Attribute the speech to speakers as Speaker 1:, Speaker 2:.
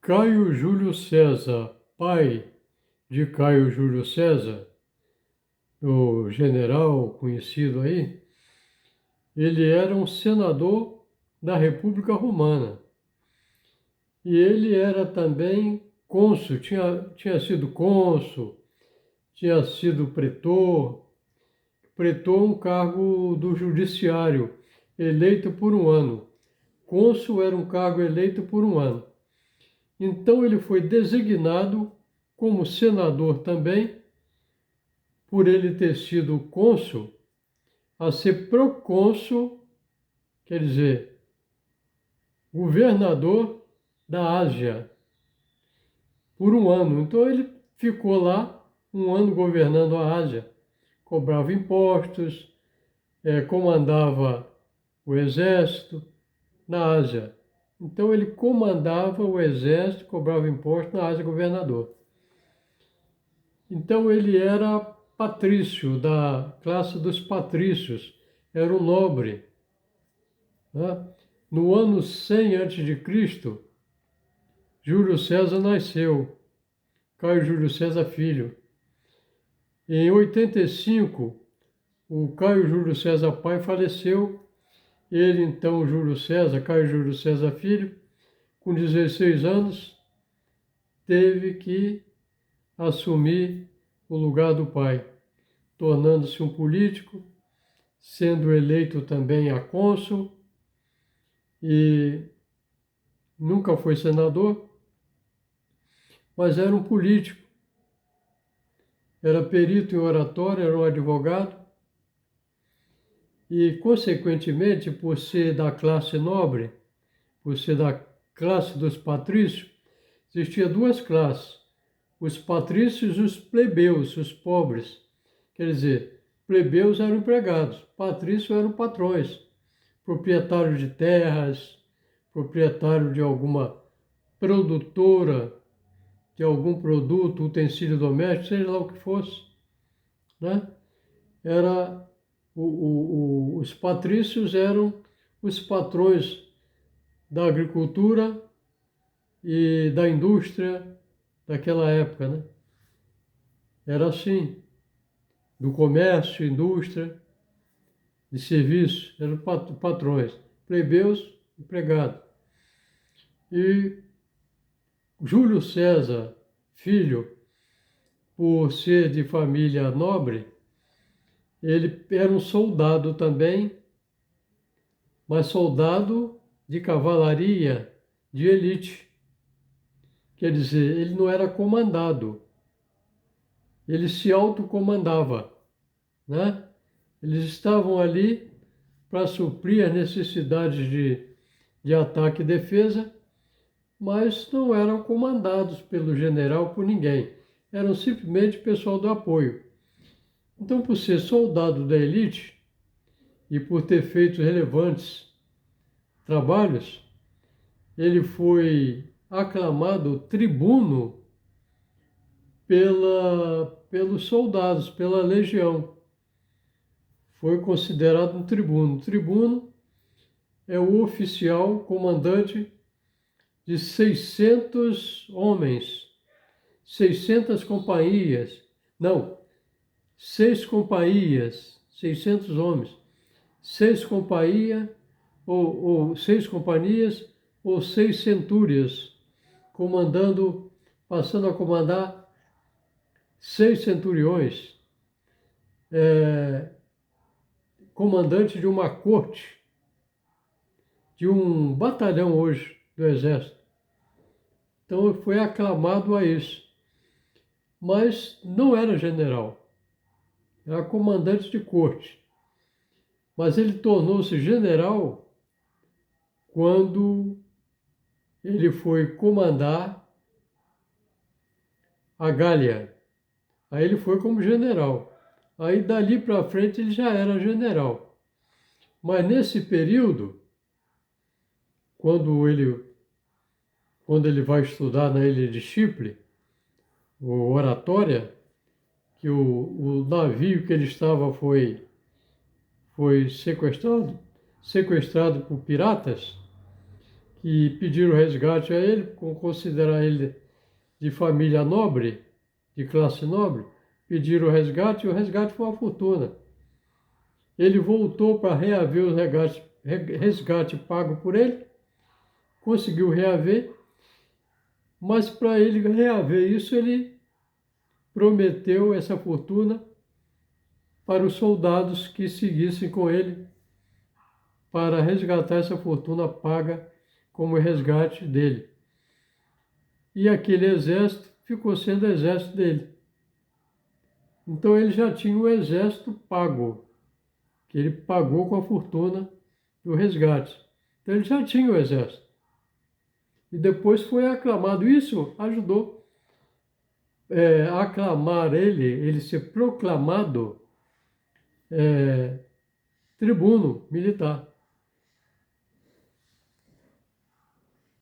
Speaker 1: Caio Júlio César, pai de Caio Júlio César, o general conhecido aí, ele era um senador da República Romana. E ele era também cônsul, tinha sido cônsul, tinha sido pretor. Pretor é um cargo do judiciário, eleito por um ano. Cônsul era um cargo eleito por um ano. Então ele foi designado como senador também, por ele ter sido cônsul, a ser procônsul, quer dizer, governador da Ásia, por um ano. Então ele ficou lá um ano governando a Ásia, cobrava impostos, comandava o exército na Ásia. Então ele comandava o exército, cobrava impostos na Ásia, governador. Então ele era patrício, da classe dos patrícios, era um nobre. Né? No ano 100 a.C., Júlio César nasceu, Caio Júlio César filho. Em 85, o Caio Júlio César pai faleceu. Ele, então, Júlio César, Caio Júlio César filho, com 16 anos, teve que assumir o lugar do pai, tornando-se um político, sendo eleito também a cônsul, e nunca foi senador, mas era um político. Era perito em oratória, era um advogado, e, consequentemente, por ser da classe nobre, por ser da classe dos patrícios, existia duas classes: os patrícios e os plebeus, os pobres. Quer dizer, plebeus eram empregados, patrícios eram patrões, proprietário de terras, proprietário de alguma produtora, de algum produto, utensílio doméstico, seja lá o que fosse, né? Os patrícios eram os patrões da agricultura e da indústria daquela época, né? Era assim, do comércio, indústria, de serviço, eram patrões, plebeus, empregados. E Júlio César, filho, por ser de família nobre, ele era um soldado também, mas soldado de cavalaria de elite. Quer dizer, ele não era comandado, ele se autocomandava, né? Eles estavam ali para suprir as necessidades de ataque e defesa, mas não eram comandados pelo general, por ninguém. Eram simplesmente pessoal do apoio. Então, por ser soldado da elite e por ter feito relevantes trabalhos, ele foi aclamado tribuno pelos soldados, pela legião. Foi considerado um tribuno. Tribuno é o oficial comandante de 600 homens, 600 companhias, não, 6 companhias, 600 homens, 6 companhias ou 6 companhias ou 6 centúrias, passando a comandar 6 centuriões, comandante de uma corte, de um batalhão hoje do Exército. Então foi aclamado a isso. Mas não era general, era comandante de corte. Mas ele tornou-se general quando ele foi comandar a Gália. Aí ele foi como general. Aí dali para frente ele já era general. Mas nesse período, quando ele vai estudar na ilha de Chipre, o Oratória, que o navio que ele estava foi sequestrado por piratas, que pediram resgate a ele, por considerar ele de família nobre, de classe nobre, pediram o resgate e o resgate foi uma fortuna. Ele voltou para reaver o resgate pago por ele, conseguiu reaver, mas para ele reaver isso, ele prometeu essa fortuna para os soldados que seguissem com ele para resgatar essa fortuna paga como resgate dele. E aquele exército ficou sendo exército dele. Então ele já tinha o exército pago, que ele pagou com a fortuna do resgate. Então ele já tinha o exército. E depois foi aclamado. Isso ajudou a aclamar ele ser proclamado tribuno militar.